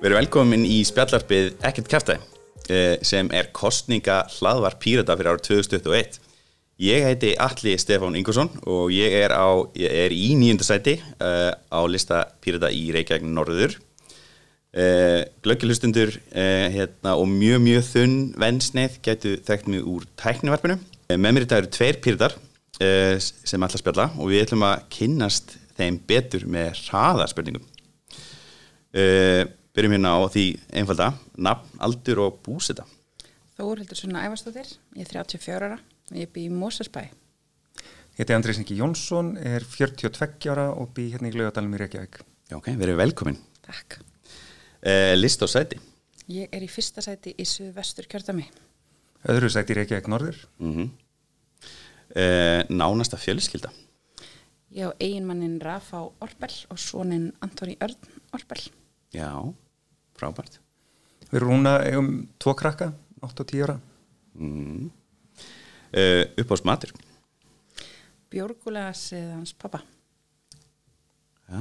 Verið velkomin í spjallarpið Ekkert kjaftæði sem kosninga hlaðvarp Pírata fyrir árið 2021. Ég heiti Atli Stefán Ingvarsson og ég í 9. sæti á lista Pírata í Reykjavík norður. Glöggjuhlustundur og mjög þunn vennsneið gætu þekkt mig úr tæknivarpinu. Með mér í dag eru 2 Píratar sem ætla að spjalla og við ætlum að kynnast þeim betur með hraðaspurningum. Byrjum hérna á því einfalda, nafn, aldur og búseta. Þórhildur Sunna Ævarsdóttir, ég 34 ára og ég bý í Mosfellsbæ. Ég heiti Andrés Ingi Jónsson, 42 ára og bý hérna í Laugardalnum í Reykjavík. Já, ok, verið velkomin. Takk. List og sæti. Ég í 1. sæti í Suðvestur kjördæmi. Öðru sæti í Reykjavík norður. Nánasta fjölskylda. Ég á eiginmanninn Rafa Orpel og soninn Antoni Örn Orpel. Já, frábært. Við Rúna eigum 2 krakka, 8 og 10 ára. Uppáhaldsmatur. Bjórgulega hans pappa. Já,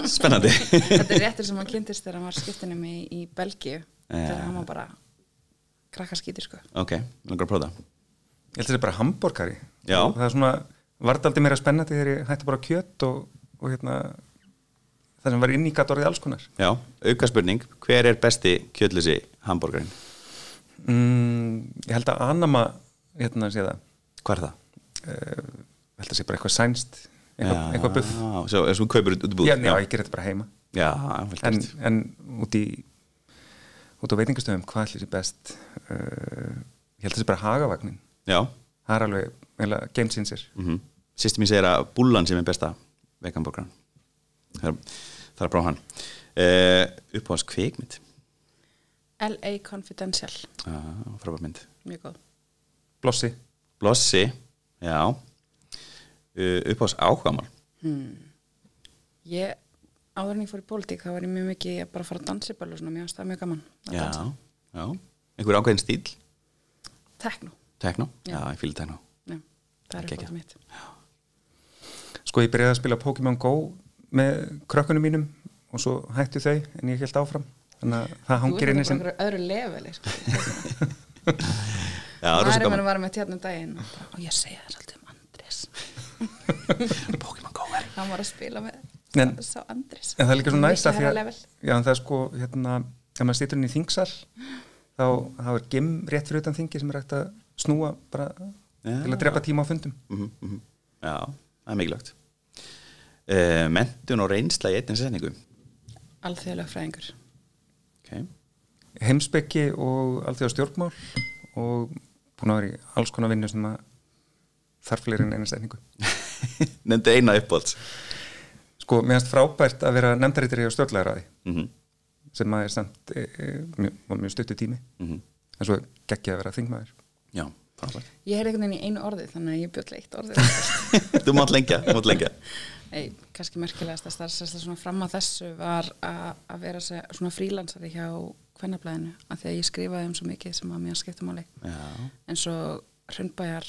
spennandi. Þetta réttur sem hann kynntist þegar hann var skiptinum í Belgíu. Þegar hann var bara krakkaskítur, sko. Ok, langar að prófa það. Ég held að þetta bara hamborgari. Já. Það svona, varð aldrei meira spennandi þegar ég hætti bara kjöt og hérna, það sem var inn í gat orðið alls konar. Já, aukaspurning, hver besti kjötlösi hamborgarinn? Ég held að Anama, sé það. Hvað það? Ég held að sé bara eitthvað sænst, eitthvað buff. Já, svo kaupir út í búð. Já, ég ger þetta bara heima. Já, vel gert. En út á veitingastöðum, hvað ætli sé best? Ég held að sé bara Hagavagnin. Já. Það alveg game changer. Systir mín segir að bullan sem besta veganborgaran. Það að prófa hann. Uppáhalds kvikmynd. LA Confidential. Frábær mynd. Mjög góð. Blossi, já. Uppáhalds áhugamál. Ég, áður en ég fór í pólitík, þá var ég mjög mikið að bara fara að dansiböll og svona, mér fannst það mjög gaman að dansa. Já. Einhver ákveðin stíl? Tekno? Já, ég fíla tekno. Já, það uppáhalds mitt. Sko, ég byrjaði að spila Pokémon Go með krökkunum mínum og svo hættu þau en ég hélt áfram. Þannig að það hangir inni sem... Þú ert bara öðru leveli, sko. Já, það er gaman. Var með tjarnum daginn og ég segja þér svolítið Andrés. Pokémon Go Hann var að spila með sá Andrés. En það líka svo næst að því að... Já, en það sko, hérna, ef maður situr inn í þingsal, þá gym rétt fyrir utan þingi sem hægt að snúa bara til að drepa tíma á fundum. Já, það mikilvægt. Menntun og reynsla í einni setningu. Alþjóðleg fræðingur. Okay. Heimspeki og alþjóða stjórnmál og búin að vera í alls konar vinnu sem að þarf fleiri en eina setningu. Nefndi eina uppáhalds. Sko, mér finnst frábært að vera nefndarritari á stjórnlagaráði sem að samt mjög stuttu tími en svo geggjað að vera þingmaður. Já, frábært. Ég einhvern veginn í einu orði þannig að ég bjóð eitt orði. Þú mátt lengja. Kannski merkilegast að starfsæsla svona fram að þessu var að vera svona frílansari hjá Kvennablaðinu af því að ég skrifaði svo mikið sem að mér skipta máli. Já. En svo Hraunbæjar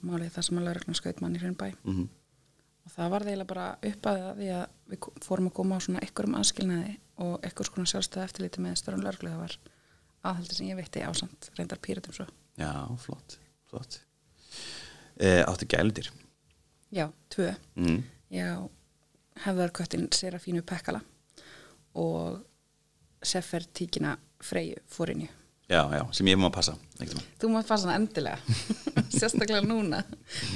málið þar sem að lögreglan skaut mann í Hraunbæ. Og það var eiginlega bara upp að því að við fórum að koma á svona einhverjum aðskilnaði og einhvers konar sjálfstæða eftirliti með störfum lögreglu. Það var aðhaldi sem ég veitti ásamt reyndar Píratum svo. Já, flott. Áttu gæludýr? Já, 2. Já, hefðarköttin Serafínu Pekkala og Sefertíkina Freyju Fórinju. Já, sem ég má að passa. Þú mátt passa hana endilega, sérstaklega núna.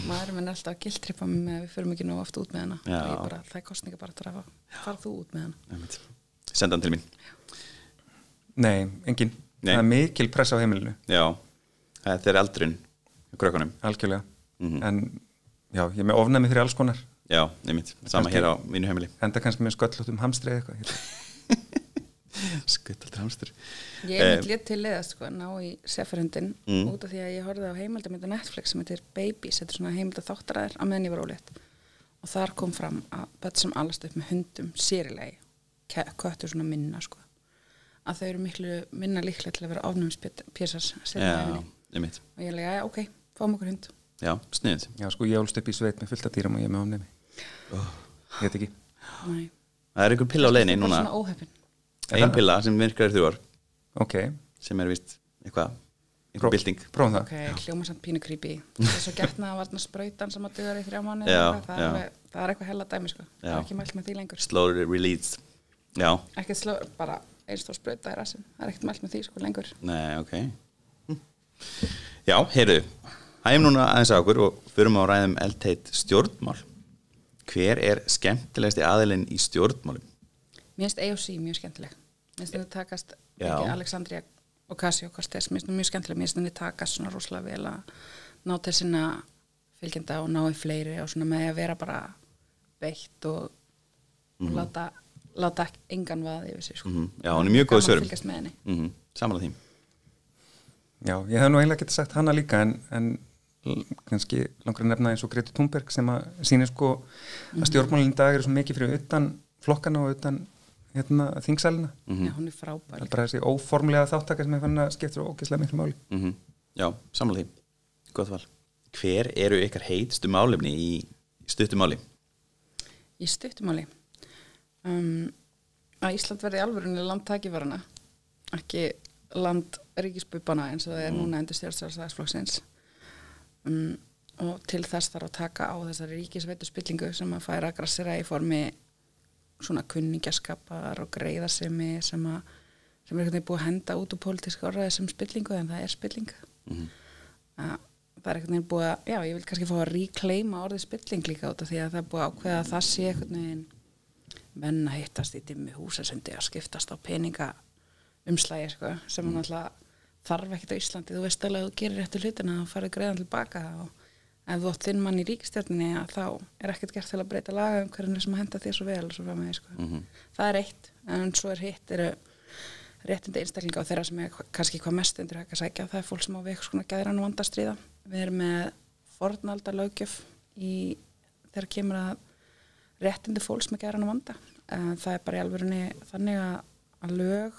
Maður minn alltaf að gildtripa mig með að við förum ekki nóg oft út með hana. Það kostninga bara að fara þú út með hana. Senda hann til mín. Nei, engin. Það mikil press á heimilinu. Já, þetta aldurinn í krökkunum. Algjörlega. En já, ég með ofnæmi fyrir alls konar. Já, sama hér á mínu heimili. Enda kannski með sköllóttum hamstri eða eitthvað. Sköllóttur hamstur. Ég lét til leiðast ná í Seferhundin út af því að ég horfði á heimildamynda Netflix sem heitir Babies, þetta svona heimilda þáttaræðir á meðan ég var ólétt. Og þar kom fram að börn sem alast upp með hundum sérilegi, köttur svona minna, sko. Að þau eru miklu minna líklega til að vera ofnæmispésars Já, einmitt. Og ég lega, ok, fáum okkur hund. Já, sniðið. Já, sko, ég ólst upp í sveit með fullt af dýrum og ég með ofnæmi. Ég veit ekki. Nei. Það einhver pilla á leiðinni núna. Svona óheppin. ein pilla sem virkar í 3 ár Ok. sem vist einhver bylting. Prófum það. Ok, hljóma samt pínu creepy. Það svo getna að varna sprautan sem að dugar í 3 mánuði. Já, það eitthvað hella dæmi, sko. Það ekki mælt með því lengur. Slow release. Já. Ekki slow, bara eins og sprauta í rassin. Það ekkert mælt með því, sko, lengur. Nei, ok. Já, heyrðu. Hægum núna aðeins á okkur og förum á ræðum eldheit stjórnmál. Hver skemmtilegasti aðilinn í stjórnmálum? Mér finnst AOC mjög skemmtileg. Mér finnst þetta takast ekki Alexandria Ocasio-Cortez, mér finnst þetta mjög skemmtileg. Mér finnst þetta takast svona rosalega vel að ná til sinna fylgjenda og ná í fleiri og svona með að vera bara beitt og láta engan vaði yfir sig, sko. Já, hún mjög góð svörum. Gaman að fylgjast með henni. Samanlega því. Já, ég hef nú eiginlega getið sagt hana líka en kannski langar að nefna eins og Greta Thunberg sem að sýnir sko að stjórnmálinn í dag eru svo mikið fyrir utan flokkana og utan þingsalina. Já, hún frábær. Það er bara þessi óformlega þáttaka sem fann að skipta svo ógeðslega miklu máli. Já, samanlega því. Gott val. Hver eru ykkar heitstu málefni í stuttumáli? Í stuttumáli? Að Ísland verði alvörunni land tækifærana, ekki land ríkisbubana eins og það núna endur Sjálfstæðisflokksins. Og til þess þarf að taka á þessari ríkisveitu spillingu sem að færa grassera í formi svona kunningjaskapar og greiðasemi sem einhvern veginn búið að henda út úr pólitíska orðaði sem spillingu en það spilling. Það einhvern veginn búið að, já, ég vil kannski fá að reclaima orðið spilling líka út af því að það búið að ákveða að það sé einhvern veginn menn að hittast í dimmu húsasundi að skiptast á peninga umslægi, sko, sem hann alltaf þarf ekkert á Íslandi, þú veist alveg að þú gerir réttu hlutina og farið greiðan tilbaka og ef þú átt þinn mann í ríkisstjórninni þá ekkert gert til að breyta lagaumhverfinu sem að henda þér svo vel og svo framvegis, sko. Það eitt, en svo hitt réttindi einstaklinga og þeirra sem kannski hvað mest undir að sækja, það fólk sem á við eitthvað svona geðrann vanda að stríða. Við erum með fornalda löggjöf þegar kemur að réttindi fólks með geðrann vanda. Það bara í alvörunni þannig að lög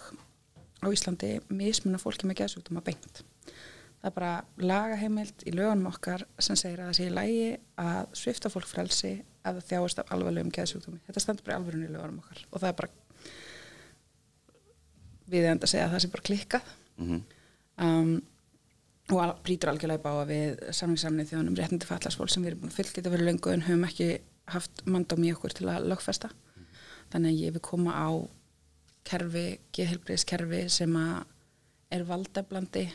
á Íslandi mismuna fólki með geðsjúkdóma beint. Það bara lagaheimild í lögunum okkar sem segir að það sé í lagi að svipta fólk frelsi ef það þjáist af alvarlegum geðsjúkdómi. Þetta stendur bara í alvörunni í lögunum okkar og það bara við enda að segja að það sé bara klikkað og brýtur algjörlega í bága við samningssamnið þjóðunum réttindi fatlaðs fólks sem við erum búin að fylgja verið löngu en höfum ekki haft mandóm í okkur til að lögfesta. Þannig að ég vil koma á geðheilbrigðiskerfi sem að valdablandi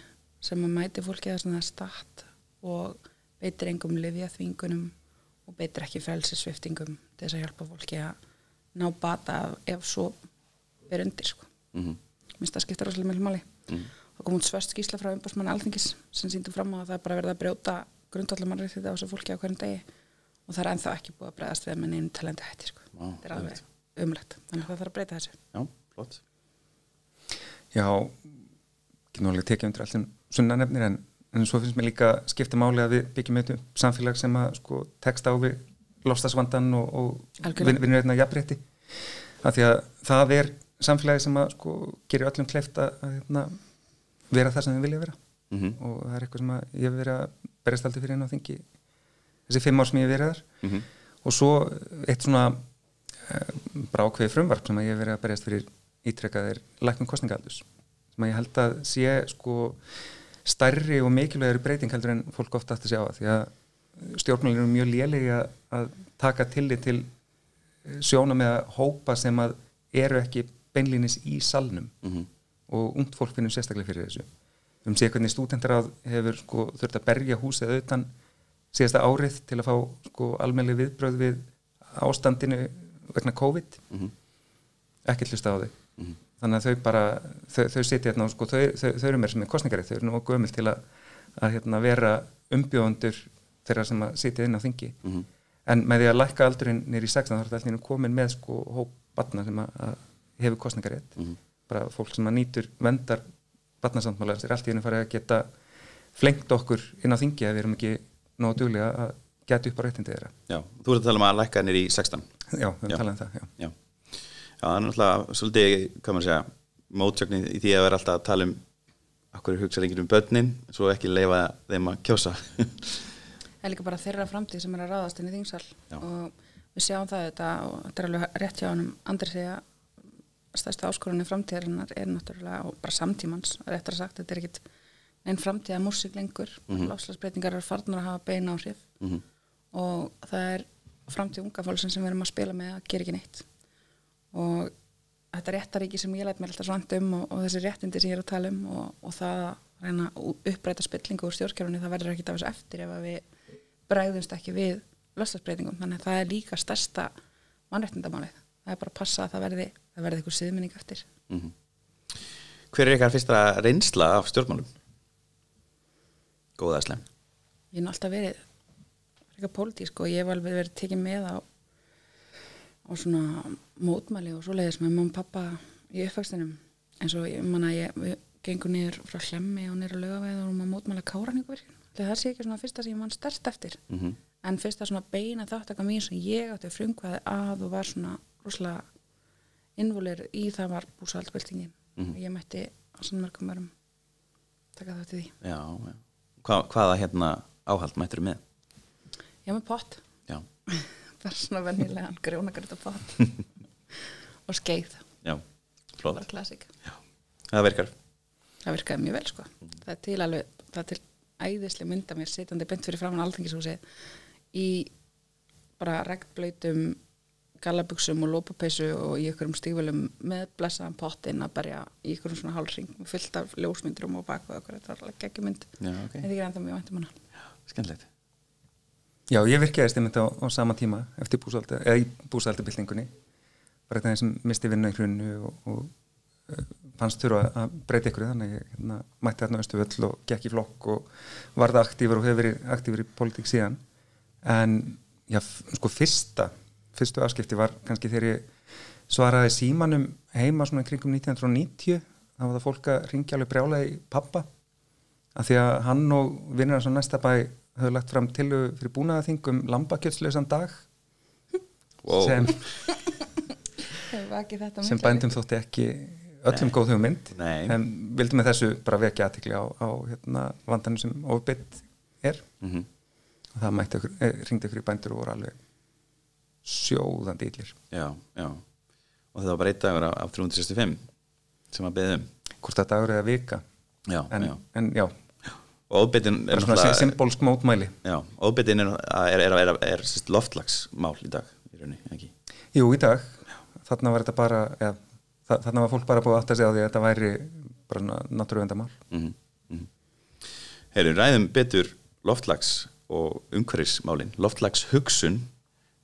sem að mæti fólki það sem það statt og beitir engum lyfjaþvingunum og beitir ekki frelsissviptingum til þess að hjálpa fólki að ná bata ef svo er undir, sko. Minnst það skipta rosalega mjög máli. Það kom út svört skýrsla frá umboðsmanni Alþingis sem sýndum fram á að það bara verið að brjóta grundvallarmannréttindi á þessu fólki á hverjum degi og það er ennþá ekki búið að bregðast við með neinum teljandi hætti, sko. Þetta er alveg umlegt. Þannig að það þarf að breyta þessu. Já, flott. Já, ekki nálega tekið undir allt sem sunna nefnir en svo finnst mér líka skipta máli að við byggjum upp samfélag sem að sko tekst á við loftslagsvandann og vinnur einna jafnrétti. Af því að það er samfélagi sem að sko gerir öllum kleift að vera það sem við vilja vera. Og það er eitthvað sem að ég hef verið að berjast aldrei fyrir inn á þingi þessi 5 ár sem ég hef verið þar. Og svo eitt svona bara ákveðið frumvarp sem að ég hef verið að berjast fyrir ítrekað lækkun kosningaaldurs sem að ég held að sé sko stærri og mikilvægari breyting heldur en fólk ofta átti að sjá að því að stjórnmálin eru mjög lélegi að taka tillit til sjónarmiða hópa sem að eru ekki beinlínis í salnum og ungt fólk finnum sérstaklega fyrir þessu. Sé hvernig stúdentarráð hefur sko þurft að berja húsið utan síðasta árið til að fá sko almennileg viðbrögð við ástandinu vegna COVID. Ekki hlusta á þau. Þannig að þau sitja hérna og sko þau eru meira sem er kosningarið, þau eru nú gömul til að vera umbjóðendur þeirra sem að sitja inn á þingi. En með því að lækka aldurinn niður í 16 þá er þetta allir komin með sko hóp barna sem að hefur kosningarétt. Bara fólk sem að nýtur verndar barnasáttmálans allt í einu farið að geta flengt okkur inn á þingi ef við erum ekki nógu duglega að geta upp á réttindi þeirra. Já, þú ert að tala að lækka niður í 16. Já, við erum talað það, Já, það er náttúrulega svolítið, hvað maður segja, mótsögnin í því að vera alltaf að tala okkur hugsa lengir börnin, svo ekki leyfa þeim að kjósa. Það er líka bara þeirra framtíð sem er að ráðast inn í þingsal og við sjáum það þetta og þetta er alveg rétt hjá honum Andri segja stærsta áskorunni framtíðarinnar náttúrulega, og bara samtímans, réttar sagt, þetta ekkit einn framtíða músík lengur, loftslagsbreytingar farnar að hafa bein áhrif og það framtíð unga fólksins sem við erum að spila með að gera ekki neitt og þetta réttaríki sem ég læt mér alltaf svant og þessi réttindi sem ég að tala og það að reyna að uppræta spillingu úr stjórnkerfunni, það verður ekki af þessu eftir ef við bregðumst ekki við loftslagsbreytingum, þannig að það líka stærsta mannréttindamálið, það bara að passa að það verði eitthvað siðmenning eftir. Hver ykkar fyrsta reynsla af stjórnmálum? Góða slem. Ég alltaf verið eitthvað pólitísk og ég hef alveg verið tekið með á svona mótmæli og svoleiðis með mamma og pappa í uppvextinum eins og ég manna við gengum niður frá Hlemmi og niður á Laugaveg og að mótmæla Kárahnjúkavirkjun. Það sé ekki svona fyrsta sem ég man sterkt eftir en fyrsta svona beina þáttaka mín sem ég átti frumkvæði að og var svona rosalega innvolur í það var búsaldsbyltingin og ég mætti á svona mörgum varum taka þátt í því. Já. Hvaða áhald mættirðu með? Já, með pott. Já. Bara svona venjulegan grjónagrýta pott og skeið. Já, flott. Bara klassík. Já, það virkar. Það virkaði mjög vel, sko. Það er til æðislega mynda mér sitjandi beint fyrir framan Alþingishúsið í bara regnblautum gallabuxum og lópapeysu og í einhverjum stígvölum með blessaðan pottinn að berja í einhverjum svona hálfring fullt af ljósmyndurum og bakvað okkur, þetta var alveg geggjumynd. Já, ok. Þetta er ennþá mjög væntum hana. Já, skemmtilegt. Já, ég virkaðist einmitt á sama tíma eftir í búsaldabyltingunni bara það sem misti vinna í hrunnu og fannst þurfa að breyta ykkur þannig að ég mætti þarna Austurvöll og gekk í flokk og varð aktífur og hefur verið aktífur í pólitík síðan en já, sko fyrstu afskipti var kannski þegar ég svaraði símanum heima svona kringum 1990 þá var það fólk að ringja alveg brjálega í pappa af því að hann og vinnur hans á næsta bæ höfðu lagt fram tillögu fyrir búnaðarþing lambakjötslausan dag wow. sem bændum þótti ekki öllum góð hugmynd en vildum með þessu bara vekja athygli á vandanum sem ofbeitt og það ringdi ykkur í bændur og voru alveg sjóðandi illir. Já. Og þetta var bara 1 dagur af 365 sem að beðum. Hvort það dagur eða vika. Já. En já. Og ofbeitin er svona symbolsk mótmæli. Já, ofbeitin er loftslagsmál í dag í rauninni, ekki? Jú, í dag. Þarna var þetta bara, þarna var fólk bara búið að átta sig á því að þetta væri bara náttúruverndarmál. Heyrðu, ræðum betur loftslags og umhverfismálin, loftslagshugsun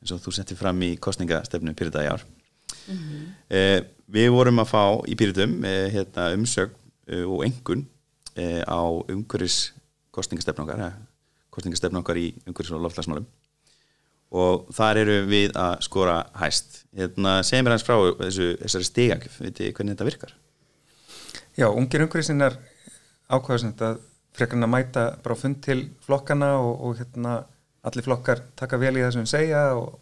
eins og þú settir fram í kosningastefnu Pírata í ár. Við vorum að fá í Píratum umsögn og engun á umhverfis kosningastefnu okkar í umhverfis og loftslagsmálum og þar eru við að skora hæst. Segir mér hans frá þessari stigagjöf, veit þið hvernig þetta virkar? Já, ungir umhverfisinnar ákvæðu sem þetta frekar að mæta bara fund til flokkana og allir flokkar taka vel í það sem við segja og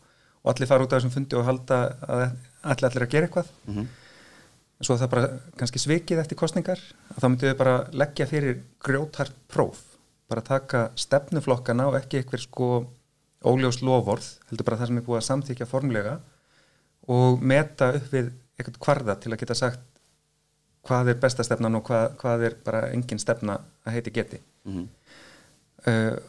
allir fara út af þessum fundi og halda að allir að gera eitthvað. En svo það bara kannski svikið eftir kosningar að þá myndum við bara leggja fyrir grjóthart próf, bara taka stefnuflokkana og ekki eitthvað óljós loforð, heldur bara það sem búið að samþykja formlega og meta upp við eitthvað kvarða til að geta sagt hvað er besta stefnan og hvað er bara engin stefna að heiti geti.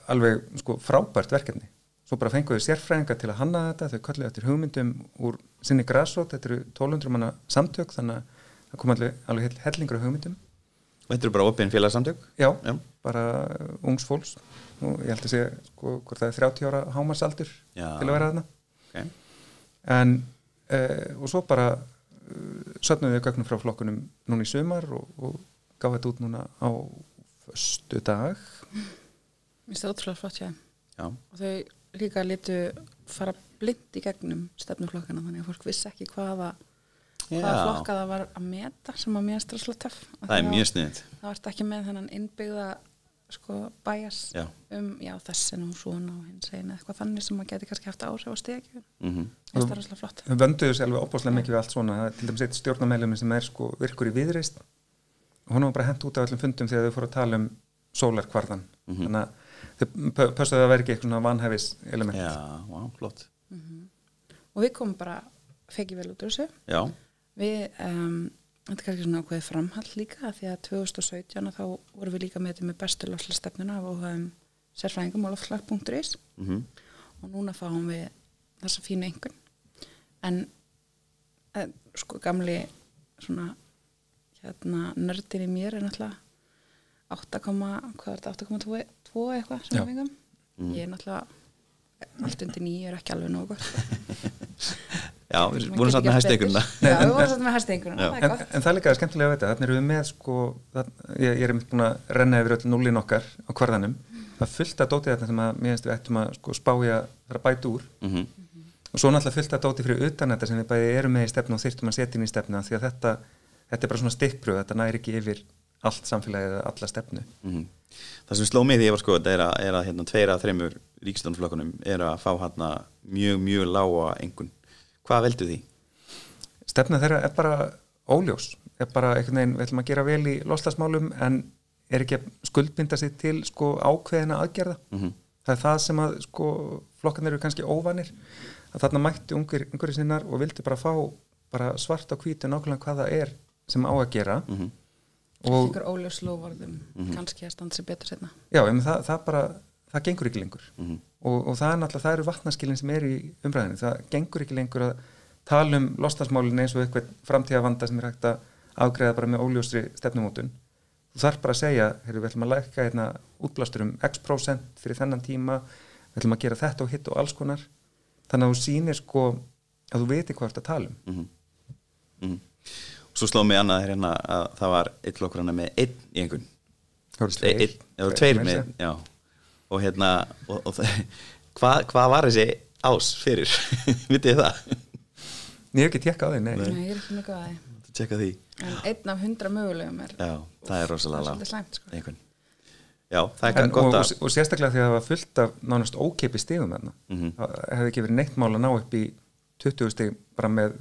Alveg frábært verkefni. Svo bara fenguðu sérfræðingar til að hanna þetta, þau kölluðu eftir hugmyndum úr sinni grasrót, þetta eru 1200 manna samtök, þannig að það kom alveg hellingur af hugmyndum. Og þetta eru bara opin félagsamtök? Já, bara ungs fólks og ég held að segja hvort það er 30 ára hámarsaldur til að vera þarna. Okay. En og svo bara söfnuðu við gögnum frá flokkunum núna í sumar og gáði þetta út núna á föstudag. Mér finnst það ótrúlega flott, já. Og þau líka litu fara blind í gegnum stefnuflokkana þannig að fólk vissi ekki hvaða flokka það var að meta sem að mér stráslega töff. Það er mjög sniðið. Það var ekki með þennan innbyggða bæjas þessi nú svona og hins einu eitthvað þannig sem að geti kannski haft áhrif á stigagjöfun. Það er stráslega flott. Við vönduðu sér alveg óbáslega mikið við allt svona. Það er til dæmis eitt stjórnarmeðlumur sem er virkur í Viðreisn og hún var bara hent út af öllum fundum þegar þau fóru að tala sólarkvarðan. Þannig að þau pössuðu að vera ekki eitthvað svona vanhæfis element. Já, flott. Og við komum bara fekið vel út úr þessu. Já. Við, þetta er kannski svona ákveðið framhald líka því að 2017 þá vorum við líka með þetta með bestu loftslagsstefnuna af óhagum sérfræðingum á loftslag.is og núna fáum við þessa fínu einkunn. En sko gamli svona nördin í mér er náttúrulega 8,2 eitthvað sem við fengum. Ég er náttúrulega allt undir 9 er ekki alveg nógu gott. Já, við vorum satt með hæsteinkunna. Já, við vorum satt með hæsteinkunna, það er gott. En það er líka skemmtilega að veita, þannig erum við með sko, ég er búin að renna yfir öll núlin okkar á kvarðanum. Það er fullt að dóti þetta sem að mér finnst við ættum að sko spája að bæta úr. Og svo náttúrulega fullt að dóti fyrir utan þetta sem við bæði erum með í stefnu og þyrftum að setja inn í stefna því að þetta er bara svona stikkpröf, þetta næri ekki yfir allt samfélagið eða alla stefnu. Það sem sló mig því ég var sko er að hérna 2 af 3 ríkisstjórnarflokkunum er að fá hérna mjög lága einkunn. Hvað veldu því? Stefna þeirra er bara óljós, er bara einhvern veginn, við ætlum að gera vel í loftslagsmálum en er ekki að skuldbinda sig til sko ákveðina aðgerða. Það er það sem að sko flokkarnir eru kannski óvanir, að þarna mættu ungir sinnar og vildu bara fá bara svart á hvítu nákvæmlega hvað það er sem á að gera. Og einhver óljós loforðum kannski að standa sig betur seinna. Já, en það gengur ekki lengur og það er náttúrulega, það eru vatnaskilin sem er í umræðinu, það gengur ekki lengur að tala loftslagsmálin eins og eitthvað framtíðavanda sem er hægt að afgreiða bara með óljósri stefnumótun. Þú þarf bara að segja, við ætlum að lækka hérna útblástur x% fyrir þennan tíma, við ætlum að gera þetta og hitt og alls konar, þannig að þú sýnir sko að þú veitir hvað þú ert að tala Svo sló mig annað hérna að það var einn flokkur hana með 1 í einhvern. Það voru 2 með, já. Og hérna, hvað var þessi ás fyrir? Vitið þið það? Ég hef ekki tjekkað á því, nei. Nei, ég er ekki mjög á því. Tjekka því. En 1 af 100 mögulegum er já, það er rosalega svolítið slæmt, sko. Einhvern. Já, það er gott að og sérstaklega því að það var fullt af nánast ókeypis stigum þarna. Það hefði ekki verið neitt mál að ná upp í 20 stig bara með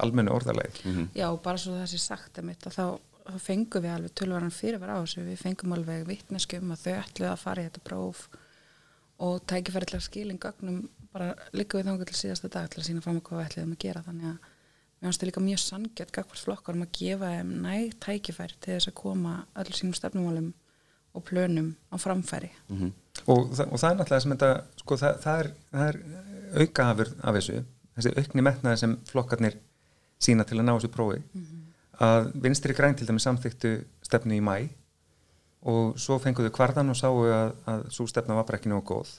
almennu orðalagi. Já, bara svo það sé sagt að þá fengum við alveg tölvaran fyrirvara á þessu, við fengum alveg vitneskju að þau ætluðu að fara í þetta próf og tækifæri til að skilin gögnum bara liggum við þangað til síðasta dag til að sína fram hvað við ætluðum að gera, þannig að mér finnst það líka mjög sanngjarnt gagnvart flokkarum að gefa þeim næg tækifæri til þess að koma öllum sínum stefnumálum og plönum á framfæri. Og það er náttúrulega sem þetta, sko, það er aukaafurð af þessi aukni metnaði sem flokkarnir sína til að ná þessu prófi, að Vinstri græn til dæmis samþyktu stefnu í maí og svo fenguðu kvarðan og sáu að svo stefna var bara ekki nógu góð.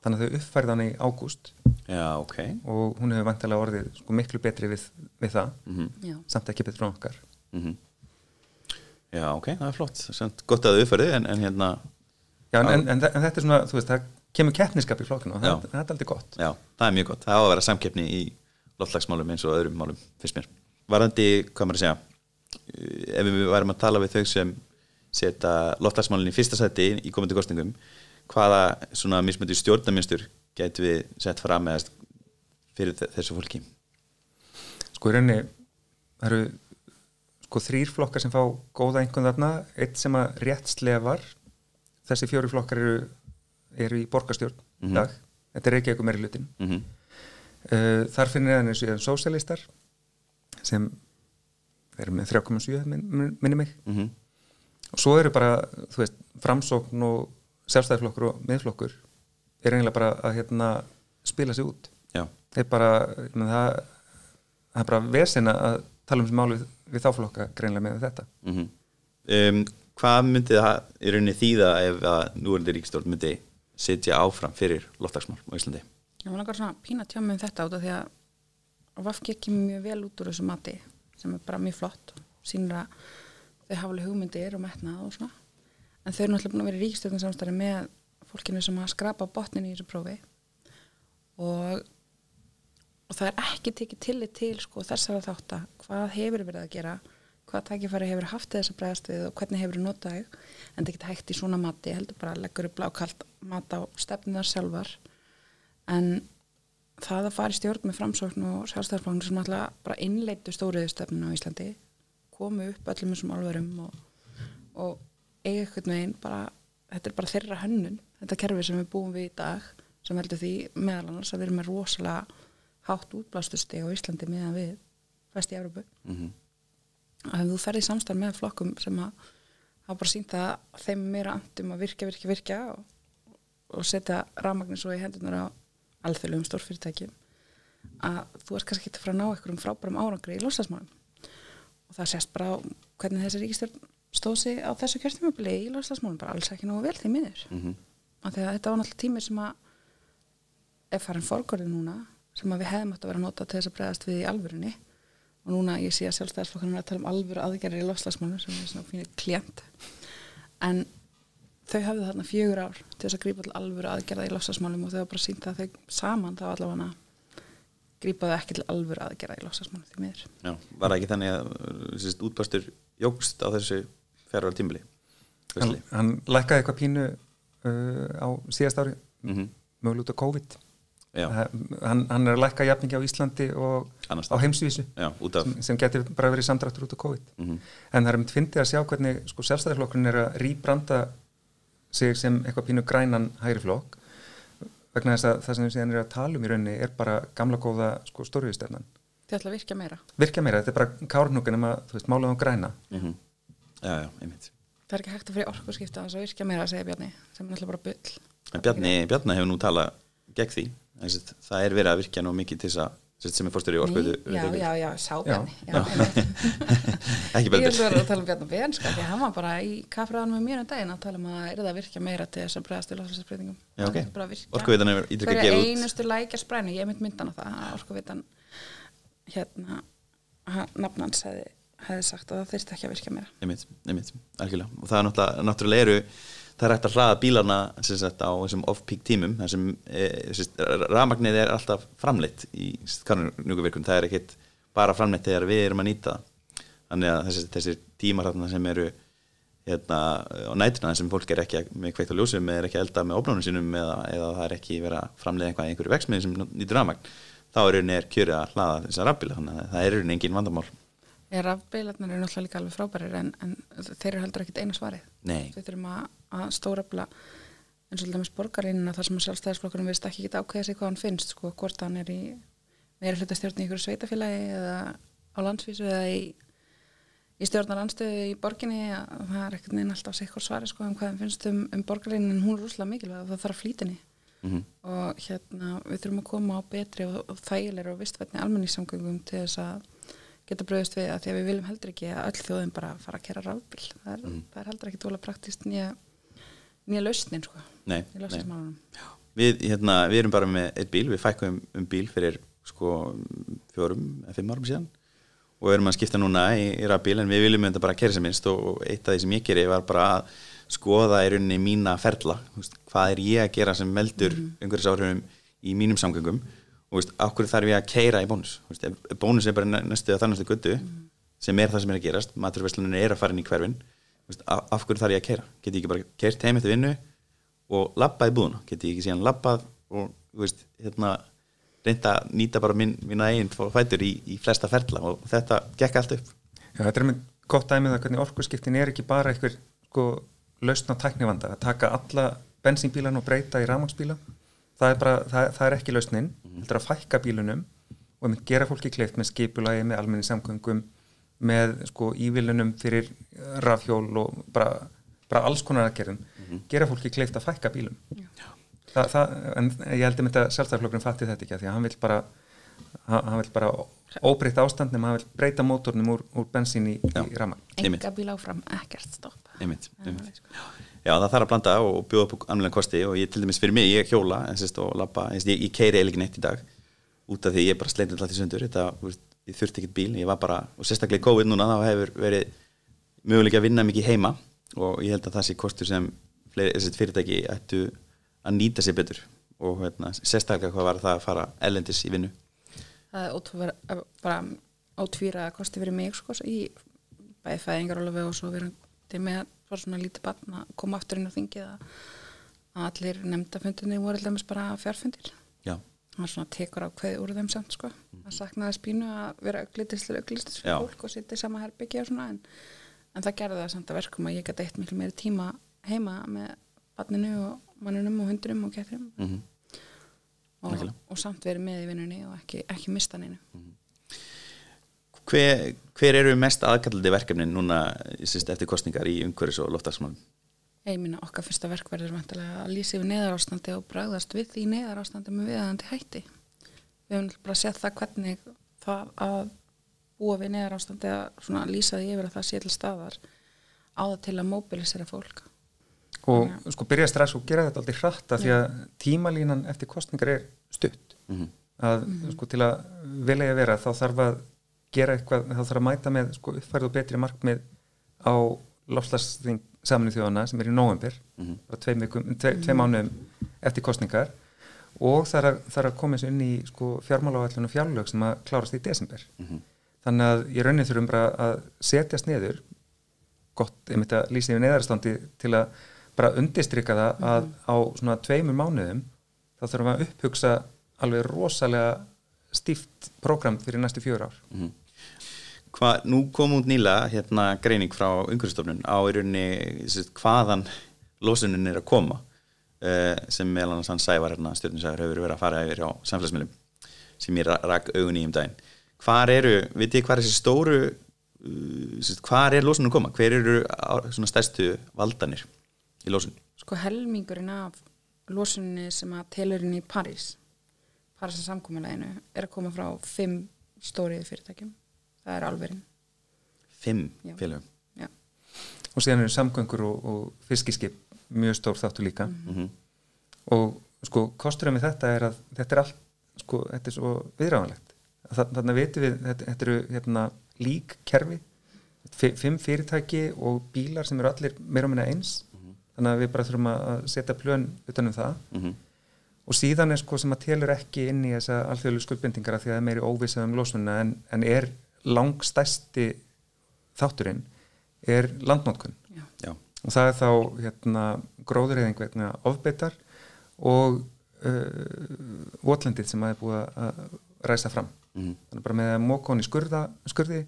Þannig að þau uppfærðu hana í ágúst. Já, ok. Og hún hefur væntanlega orðið sko miklu betri við það, samt ekki betur frá okkar. Já, ok, það er flott. Samt gott að þau uppfærðu, en hérna... Já, en þetta er svona, þú veist, það kemur keppniskap í flokkinu og það er aldrei gott. Já, það er mjög gott. Það á að vera samkeppni í loftslagsmálum eins og öðrum málum, finnst mér. Varðandi, hvað maður að segja, ef við værum að tala við þau sem setja loftslagsmálin í fyrsta sæti í komandi kosningum, hvaða svona mismunandi stjórnarmynstur gætum við sett fram eða fyrir þessu fólki? Sko í rauninni, það eru sko 3 flokkar sem fá góða einhvern þarna, 1 sem að rétt slefar, þessi 4 flokkar eru í borgarstjórn í dag, þetta er ekki eitthvað meiri hlutin. Þar finnir það eins og sósíalistar sem eru með 3,7 minni mig og svo eru bara, þú veist, Framsókn og Sjálfstæðisflokkur og Miðflokkur er eiginlega bara að spila sig út. Já. Það er bara, það er bara vesen að tala um þessu máli við þá flokka greinlega með þetta. Hvað myndi það í rauninni þýða ef að núverandi ríkisstjórn myndi sitja áfram fyrir loftslagsmál á Íslandi? Ég var náttúrulega svona pína tjá með þetta út af því að VFG kemur mjög vel út úr þessu mati sem er bara mjög flott og sýnir að þau hafa alveg hugmyndir og metnað og svona. En þau eru náttúrulega búin að vera í ríkisstjórnarsamstarfi með fólkinu sem að skrapa botnin í þessu prófi og það er ekki tekið tillit til sko þessara þátta, hvað hefur verið að gera, hvað tækifæri hefur haft þess að bregðast við og hvernig hefur notað þau, en það geta hægt í svona mati, heldur bara leggur upp blákalt mat á stefnunar sjálfar, en það að fara í stjórn með Framsókn og Sjálfstæðisflokknum sem alltaf bara innleiddu stóriðjustefnuna á Íslandi, komu upp öllum þessum álverum og eiga eitthvað meginn bara, þetta er bara þeirra hönnun, þetta kerfi sem við búum við í dag, sem veldur því meðal annars að við erum með rosalega hátt útblástustig á Íslandi meðan við best í Evrópu og ef þú ferð í samstarf með flokkum sem að hafa bara sýnt að þeim meira andum að virka og setja rafmagnir svo í hendurnar á alþjóðlegum stórfyrirtækjum að þú ert kannski ekki að fara að ná einhverjum frábærum árangri í loftslagsmálum og það sést bara á hvernig þessi ríkisstjórn stóð sig á þessu kjörtímabili í loftslagsmálum bara alls ekki nógu vel því miður af því að þetta var náttúrulega tími sem að farin forgörði núna sem að við hefðum átt að vera að nota til þess að bregðast við í alvörunni og núna ég sé að sjálfstæðisflokkurinn er að tala alvöru aðgerðir í loftslagsmálum sem er svona fínir klient en þau hafðu þarna 4 ár til þess að grípa til alvöru aðgerða í loftslagsmálum og þau hafa bara sýnt að þau saman þá allavega grípaðu ekki til alvöru aðgerða í loftslagsmálum því miður. Já, var það ekki þannig að útbæstur jógst á þessu 4 ára tímabili? Hann lækkaði eitthvað pínu á síðast ári mögulega út á COVID. Hann er að lækka jafningi á Íslandi og á heimsvísu sem getur bara verið samdráttur út á COVID. En það er fyndið að sjá hvernig sjálfstæðisflokkurinn er að rýbranda sig sem eitthvað pínu grænan hægri flokk vegna þess að það sem við síðan er að tala í rauninni er bara gamla góða stóriðjustefnan. Þið ætla að virka meira? Virka meira, þetta er bara kárnúkan málaðu um græna. Já, einmitt. Það er ekki hægt að fyrir orkuskipta að virka meira, segir Bjarni, sem er náttúrulega bara bull. Bjarni hefur nú talað gegn því. Það er verið að virkja nú mikið til þess að sem er fórstöru í orkuðu. Já, sá Bjarni. Ekki betur. Ég verður að tala um Bjarni Ben, sko, því að hann var bara í kaffræðanum með mér daginn að tala að er það að virka meira til þess að bregðast til loftslagsbreytingum. Já, ok. Orkuveitan hefur ítrekað gefið út. Fyrir einustu lækjarsprænu, ég myndan á það að Orkuveitan nafnans hefði sagt að það þyrfti ekki að virka meira. Einmitt, algjörlega. Og það er náttúrulega það er hægt að hlaða bílarna á þessum off-peak tímum þar sem rafmagnið er alltaf framleitt í Kárahnjúkavirkjun. Það er ekkert bara framleitt þegar við erum að nýta það. Þannig að þessir tímar sem eru á nætuna sem fólk er ekki með kveikt á ljósum eða er ekki að elda með ofnunum sínum eða það er ekki verið að framleiða eitthvað í einhverju verksmiðju sem nýtur rafmagn. Þá er kjörið að hlaða þessar rafbíla. Þannig að það er engin vandamál. Rafbílarnir eru náttúrulega líka alveg frábærir en þeir eru heldur ekkert eina svarið. Nei. Við þurfum að stórefla eins og dæmis borgarlínuna þar sem að sjálfstæðisflokkurinn virðist ekki geta ákveða sig hvað hann finnst, hvort hann er í meirihlutastjórn í ykkur sveitafélagi eða á landsvísu eða í stjórnarandstöðu í borginni. Það er ekkert neina alltaf sikkur svarið hvað hann finnst borgarlínan en hún er rúslega mikilvæg og það þarf að flýta henni. Og við þurfum að koma á betri og þægilegri og vistvænni almenningssamgöngum til þess að geta bröðist við að því að við viljum heldur ekki að öll þjóðin bara fara að keyra rafbíl. Það er heldur ekki tóla praktist nýja lausnin Nei. Í loftslagsmálunum. Við erum bara með eitt bíl, við fækkum bíl fyrir 4 eða 5 árum síðan og erum að skipta núna í rafbíl en við viljum þetta bara keyra sem minnst og eitt af því sem ég geri var bara að skoða í rauninni mína ferla, hvað er ég að gera sem meldur umhverfisáhrifum í mínum samgöngum og af hverju þarf ég að keyra í bónus. Bónus er bara næstu að þannastu göttu sem er það sem er að gerast, maturverslunin er að fara inn í hverfin. Af hverju þarf ég að keyra? Get ég ekki bara keyrt heim eftir vinnu og labbað í búðuna? Get ég ekki síðan labbað og reynda að nýta bara mína eigin fætur í flesta ferla og þetta gekk allt upp. Já, þetta er með gott dæmið að hvernig orkuskiptin er ekki bara einhver lausn á tæknivanda, að taka alla bensínbílana og breyta í rafmagnsbíla. Það er ekki lausnin, þetta er að fækka bílunum og gera fólki kleift með skipulagi, með almenningssamgöngum, með ívilunum fyrir rafhjól og bara alls konar aðgerðum, gera fólki kleift að fækka bílum. En ég held að sjálfstæðisflokkurinn fatti þetta ekki, því að hann vill bara óbreytt ástand nema hann vill breyta mótornum úr bensín í rafmagn. Enga bíl áfram, ekkert stopp. Einmitt. Já, það þarf að blanda og bjóða upp almennilegan kosti og ég til dæmis fyrir mig, ég hjóla og labba, ég keyri eiginlega ekki neitt í dag út af því ég bara sleitið alltaf í sundur, ég þurfti ekkert bíl, ég var bara, og sérstaklega í COVID núna, þá hefur verið möguleika að vinna mikið heima og ég held að það sé kostur sem fyrirtæki ættu að nýta sér betur og sérstaklega hvað var það að fara erlendis í vinnu. Það er bara ótvíra kosti fyrir mig í bæði fæðingarorlofi og svo verandi með var svona lítið barn að koma aftur inn á þingið að allir nefndafundinni voru alltaf bara fjárfundir. Já. Það svona tekur á kveði úr þeim samt Það saknaði spínu að vera auglýstis fyrir fólk og sitja í sama herbergi og svona en það gerði það samt að verkum að ég gæti eitt miklu meiri tíma heima með barninu og mannunum og hundunum og kettinum. Og samt verið með í vinnunni og ekki mista neinu. Hver eru mest aðkallandi verkefnin núna eftir kosningar í umhverfis- og loftslagsmálum? Ég meina okkar fyrsta verk verður vantilega að lýsa yfir neyðarástandi og bragðast við því neyðarástandi með viðeigandi hætti. Við höfum bara sett það hvernig það að búa við neyðarástandi að svona lýsa því yfir að það sé til staðar á það til að mobilisera fólk. Og sko byrja strax og gera þetta aldrei hratt af því að tímalínan eftir kosningar stutt. Að sko til að vilja vera þá þarf að gera eitthvað, þá þarf að mæta með sko uppfærð og betri markmið á loftslagsþing Sameinuðu þjóðanna sem í nóvember, bara 2 mánuðum eftir kosningar og þarf að koma þessu inn í sko fjármálaáætlun og fjárlög sem að klárast í desember. Þannig að í rauninni þurfum bara að setjast niður, gott einmitt að lýsa yfir neyðarstandi til að bara undirstrika það að á svona 2 mánuðum þá þurfum að upphugsa alveg rosalega stíft prógram fyrir næstu 4 ár. Nú kom út nýlega greining frá Umhverfisstofnun á í rauninni hvaðan losunin að koma sem meðal annars hann Sævar stjörnusæður hefur verið að fara yfir á samfélagsmiðlum sem ég rak augun í daginn. Vitið þið hvar þessi stóru hvar losunin að koma? Hver eru svona stærstu valdanir í losun? Sko helmingurinn af losuninni sem að telurinn í Parísarsamkomulaginu að koma frá 5 stóriðu fyrirtækjum. Það álverin. 5 félögum. Já. Og síðan eru samgöngur og fiskiskip mjög stór þáttur líka. Og sko kosturinn með þetta að þetta allt sko þetta svo viðráðanlegt. Þannig vitum við þetta eru lík kerfi, 5 fyrirtæki og bílar sem eru allir meira og minna eins. Þannig að við bara þurfum að setja plön utan það. Og síðan sko sem að telur ekki inn í þessa alþjóðlegu skuldbindingar af því að það meiri óvissa losunina en langstærsti þátturinn landnotkun. Já. Og það þá gróðureyðing vegna ofbeitar og votlendið sem að búið að ræsa fram. Þannig bara með að móka hún í skurði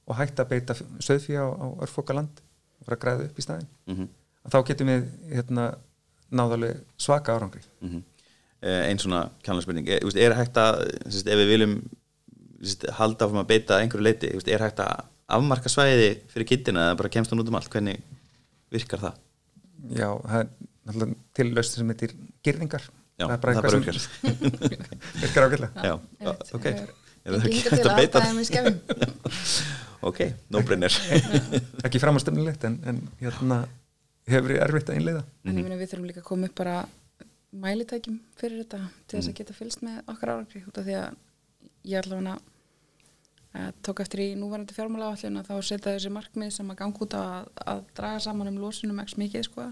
og hætta að beita sauðfé á örfokaland og bara græða upp í staðinn. Þá getum við náðalega svaka árangri. Einn svona kjánlega spurning, hægt að ef við viljum halda áfram að beita einhverju leyti, hægt að afmarka svæði fyrir kittina eða bara kemst hún út allt, hvernig virkar það? Já, það náttúrulega til lausn sem heitir girðingar. Já, það bara virkar. Virkar ágætlega. Já, ok. Ekki hinga til að það með skefum. Ok, no-brainer. Ekki framástöfnilegt en hefur verið erfitt að innleiða. En ég meina við þurfum líka að koma upp bara mælitækjum fyrir þetta til þess að geta fylgst með okkar árangri út af því að ég allavega tók eftir í núverandi fjármálaáætlun að þá setja þessi markmið sem að ganga út að draga saman losunum ekki mikið sko.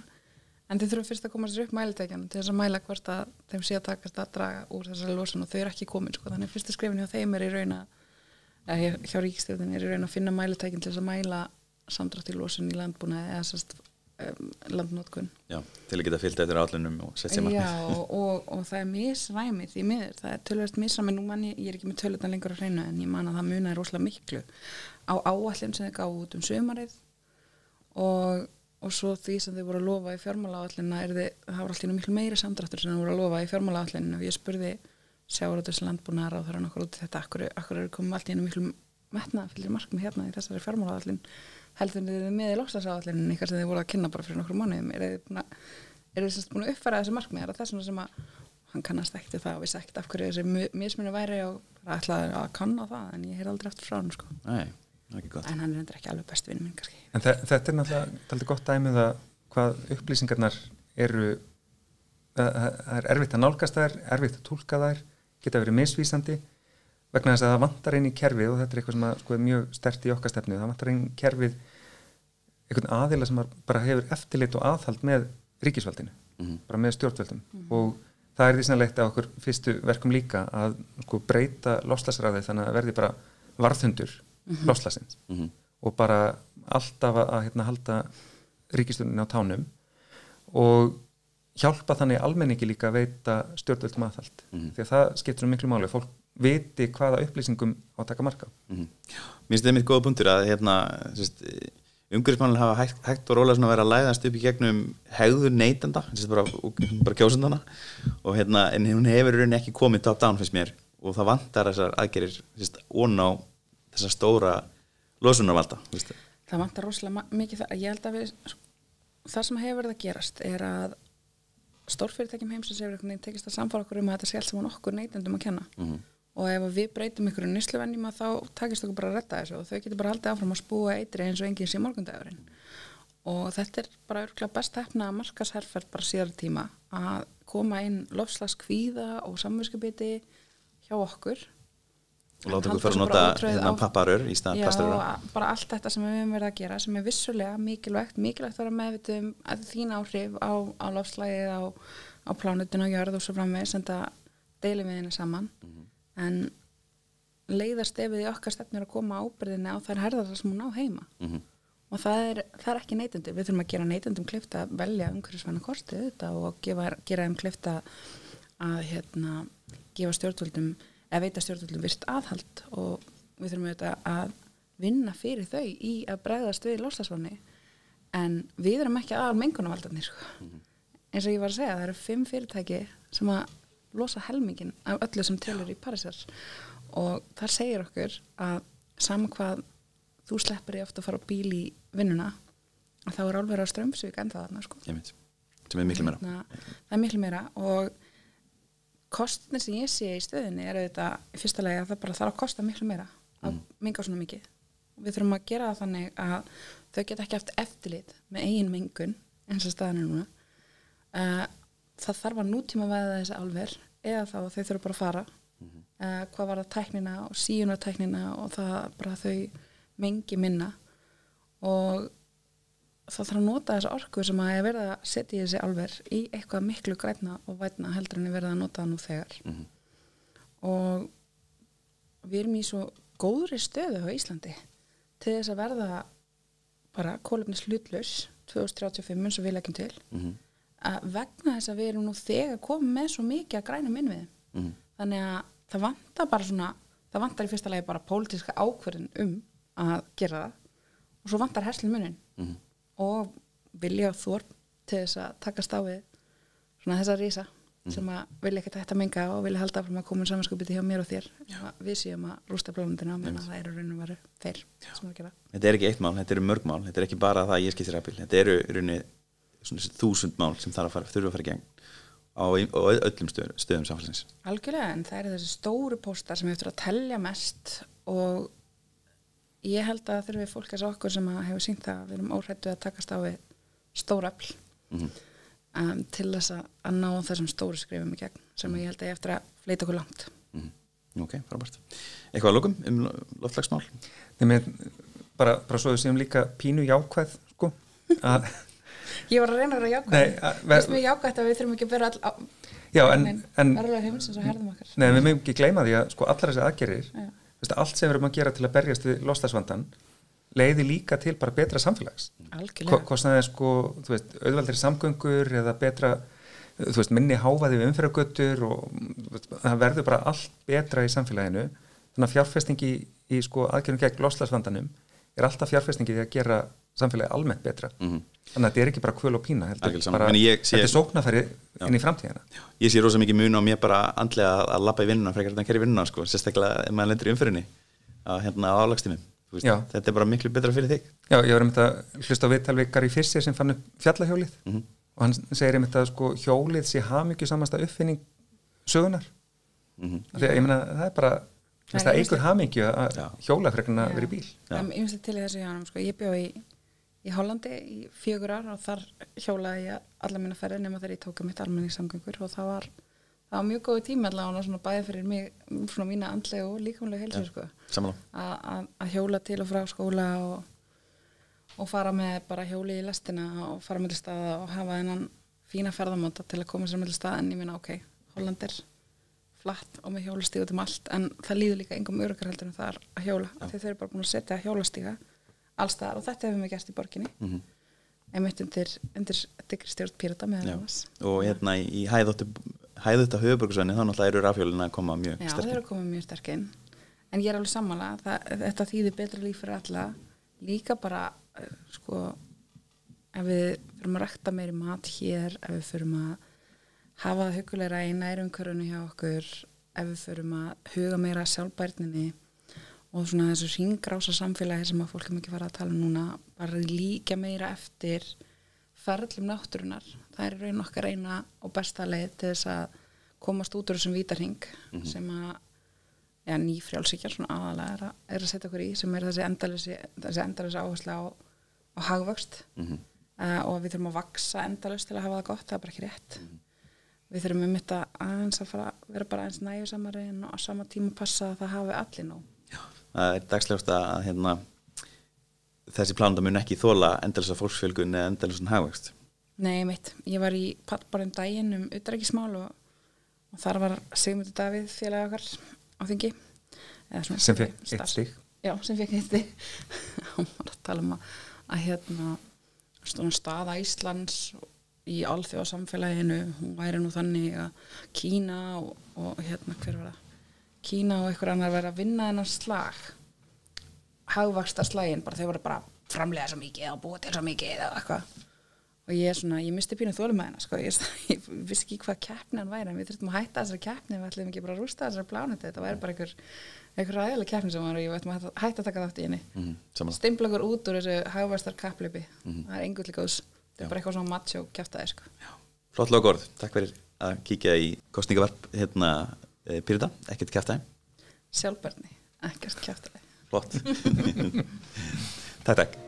En þið þurfum fyrst að koma sér upp mælitækjan til þess að mæla hvort að þeim sé að takast að draga úr þessari losun og þau eru ekki komin sko. Þannig fyrsta skrefin hjá þeim í raun hjá ríkisstjórnin í raun að finna mælitækjan til þess að mæla samdrátt í losun í landbúnaði eða landnotkun. Já, til að geta fylgt eftir átlunum og setja markmið. Já, og það misræmi því miður. Það töluvert misræmi, nú man ég ekki með tölutan lengur að hreina en ég man að það munaði rosalega miklu á áætlun sem þau gáfu út sumarið og svo því sem þau voru að lofa í fjármálaáætlunina það var alltaf miklu meiri samdráttur sem þau voru að lofa í fjármálaáætlunina og ég spurði sjávarútvegs- landbúnaðarráðherrann okkur út í þetta akkur eru komið alltaf miklu metnaðarfyllri markmið hérna í þessari fjármálaáætlun heldur þið með í loftslagsáætluninni ykkar sem þið voru að kynna bara fyrir nokkrum mánuðum eru þið búin að uppfæra þessi markmið er það þessum sem að hann kannast ekkert það og vissi ekkert af hverju þessi mismunur væri og ætlaði að kanna það en ég heyr aldrei aftur frá hann sko. Nei, ekki gott. En hann er ekki alveg best vinur minn kannski. En þetta er náttúrulega taldi gott dæmi það hvað upplýsingarnar eru það er erfitt að nálgast þær, erfitt að túlka þær geta verið misvísandi vegna þess að það vantar inn í kerfið og þetta er eitthvað sem að, sko, er mjög sterkt í okkar stefnu það vantar inn í kerfið einhvern aðila sem bara hefur eftirlit og aðhald með ríkisvaldinu bara með stjórnvöldum og það er því sannleitt að okkur fyrstu verkum líka að sko, breyta loftslagsráðið þannig að verði bara varðhundur loftslagsins og bara alltaf að halda ríkisstjórninni á tánum og hjálpa þannig almenningi líka að veita stjórnvöldum aðhald því að það skiptir svo miklu máli fólk viti hvaða upplýsingum á að taka marka. Mér finnst þetta mitt góða punktur að umhverfismálin hafa hægt og rólega að vera að læðast upp í gegnum hegðun neytenda, bara kjósendana og en hún hefur ekki komið top down finnst mér og það vantar þessar aðgerðir ón á þessa stóra losunarvalda, veistu? Það vantar rosalega mikið það. Ég held að það sem hefur verið að gerast er að stórfyrirtækjum heimsins hefur einhvern veginn tekist að samfara okkur að þetta sé allt saman okkur neytendum að kenna. Og ef við breytum ykkur neysluvenjum að þá takist okkur bara að redda þessu og þau getur bara haldið áfram að spúa eitri eins og enginn sé morgundagurinn. Og þetta bara örugglega best heppnaða markaðsherferð bara síðar tíma að koma inn lofslagskvíða og samviskubiti hjá okkur. Og láta okkur fara að nota papparör í staðan plastarör. Já, bara allt þetta sem við höfum verið að gera sem er vissulega mikilvægt að vera meðvitum að þín áhrif á lofslagið, á plánutinu og jörð og svo framvegis en það deilum við henni saman. En leiðarstefið í okkar stefnir að koma ábyrðinni á þær herðar sem hún á heima. Og það er ekki neytendur. Við þurfum að gera neytendum kleift að velja umhverfisvæna kosti þetta og gera þeim kleift að gefa stjórnvöldum eða veita stjórnvöldum virt aðhald og við þurfum auðvitað að vinna fyrir þau í að bregðast við loftslagsvánni en við erum ekki aðal mengunarvaldarnir sko. Eins og ég var að segja, það eru 5 fyrirtæki sem að losa helmingin af öllu sem telur í Parísar og þar segir okkur að sama hvað þú sleppur í ofta að fara á bíl í vinnuna að þá er álver á Straumsvík ennþá þarna sko. Ég veit, sem er miklu meira. Það er miklu meira og kostnir sem ég sé í stöðinni er auðvitað í fyrsta lagi að það bara þarf að kosta miklu meira að menga svona mikið. Við þurfum að gera það þannig að þau geta ekki haft eftirlit með eigin mengun eins og staðan er núna. Það þarf að nútíma veða þessi álver eða þá þau þurfa bara að fara. Hvað var það tæknina og síunartæknina og það bara þau mengi minna og það þarf að nota þessa orku sem að verða að setja í þessi álver í eitthvað miklu grænna og vætna heldur en verða að nota það nú þegar. Og við erum í svo góðri stöðu á Íslandi til þess að verða bara kolefnishlutlaus 2035 eins og við leggjum til að vegna þess að við erum nú þegar komið með svo mikið að grænum innviðum. Þannig að það vantar bara svona, það vantar í fyrsta lagi bara pólitíska ákvörðun að gera það og svo vantar herslu munin og vilja þor til þess að takast á við svona þessa rísa sem að vilja ekki þetta menga og vilja halda áfram að koma samanskupið hjá mér og þér við séum að rústa blóðundina og menna að það eru raun og veru þeir sem að gera. Þetta er ekki eitt mál, þetta eru mörg mál, þetta er ekki bara það að ég skiptir rafbíl, þetta eru raunni svona 1000 mál sem þurfa að fara í gegn á öllum stöðum samfélagsins. Algjörlega, en það eru þessi stóru póstar sem eftir að telja mest og ég held að þurfi fólk eins og okkur sem hefur sýnt það að við erum óhræddu að takast á við stórafl til þess að ná þessum stóru skrifum í gegn sem ég held að ég eftir að fleita okkur langt. Ok, frábært. Eitthvað að lokum loftslagsmál? Nei, bara svo við séum líka pínu jákvæð, sko. Ég var að reyna að vera jákvæð. Það er mjög jákvæð að við þurfum ekki að vera verðulega heimsins og herðum okkar. Nei, við mögum ekki gleyma því að sko allar þessi aðgerðir allt sem við erum að gera til að berjast við loftslagsvandann leiði líka til bara betra samfélags. Algjörlega. Hvort það er sko, þú veist, auðveldari samgöngur eða betra, þú veist, minni hávaði við umferðargötur og það verður bara allt betra í samfélaginu. Þannig að fjárfestingi í sko aðgerðum gegn loftslagsvandanum er alltaf fjárfestingi því að gera samfélagi almennt betra. Þannig að þetta er ekki bara kvöl og pína, þetta er sóknarfæri inn í framtíðina. Ég sé rosa mikið mun á mér bara andlega að labba í vinnuna frekar en að keyra í vinnuna, sko, sérstaklega ef maður lendir í umferðinni á álagstímum. Þetta er bara miklu betra fyrir þig. Já, ég var einmitt að hlusta á viðtal við Gary Fisher sem fann upp fjallahjólið og hann segir einmitt að sko hjólið sé hamingjusamasta uppfinning sögunar. Þegar ég meina það er bara það eigur hamingju að hjóla frekar en að vera í bíl. Ég finnst til í þessu hjá hann, sko, ég bjó í Hollandi í 4 ár og þar hjólaði ég alla mína ferðir nema þegar ég tók mitt almenningssamgöngur og það var mjög góð tími allavega svona bæði fyrir mig svona mína andlegu og líkamlegu heilsu sko. Að hjóla til og frá skóla og fara með bara hjóli í lestina og fara með til staða og hafa þennan fína ferðamáta til að koma sér með til staða en ég meina ok, Holland er flatt og með hjólastíg út allt en það líður líka engum öruggar heldur en það er að hjóla af því þau eru bara búin að setja hjólastíga allstaðar og þetta hefum við gert í borginni einmitt undir digri stjórn Pírata meðal annars. Og hérna í hæðuta höfuðborgarsvæðinu þá náttúrulega eru rafhjólin að koma mjög sterkinn. Já, þau eru að koma mjög sterkinn en ég er alveg sammála þetta þýðir betra líf fyrir alla líka bara sko ef við förum að rækta meiri mat hér ef við förum að hafa það huggulegra í nærumhverfinu hjá okkur ef við förum að huga meira sjálfbærninni og svona þessu hringrása samfélagi sem að fólk er mikið fara að tala núna bara líka meira eftir ferlum náttúrunar. Það er raun okkar eina og besta leið til þess að komast út úr þessum vítarhring sem að nýfrjálshyggjan svona aðalega er að setja okkur í, sem er þessi endalösi áhersla á hagvöxt og við þurfum að vaksa endalaust til að hafa það gott, það er bara ekki rétt. Við þurfum að aðeins að fara vera bara eins nægjusamari en á sama tíma passa að það hafi allir nóg. Já, það er dagslegast að þessi plánunda mun ekki þola endalösa fólksfjölgun eða endalösan hagvöxt. Nei, ég var í pallborðum daginn utanríkismál og þar var Sigmundur Davíð félag okkar á þingi. Sem fekk 1 stig. Já, sem fekk 1 stig. Hann var að tala að svona staða Íslands í alþjóðasamfélaginu, hún væri nú þannig að Kína og hver var það? Kína og einhver annar verið að vinna þennan slag. Hagvaxta slaginn, bara þau voru bara framleiða svo mikið og búa til svo mikið eða eitthvað. Og ég misti pínu þolinmæðina, sko. Ég vissi ekki hvað keppni hann væri, en við þurftum að hætta þessari keppni, við ætlum ekki bara að rústa þessari plánetu, þetta væri bara einhver ræðileg keppni sem var og við ætlum að hætta að taka þátt í henni. Stimpla okkur út úr þessu hagvaxtar kapplaupi, það er engu til góðs, þetta er bara eitthvað svona macho kjaftaði, sko. Já. Flott lógorð, takk fyrir að kíkja í kosningavarp Pírata, ekkert kjaftaði. Sjálfbærni, ekkert kjaftaði. Flott. Takk.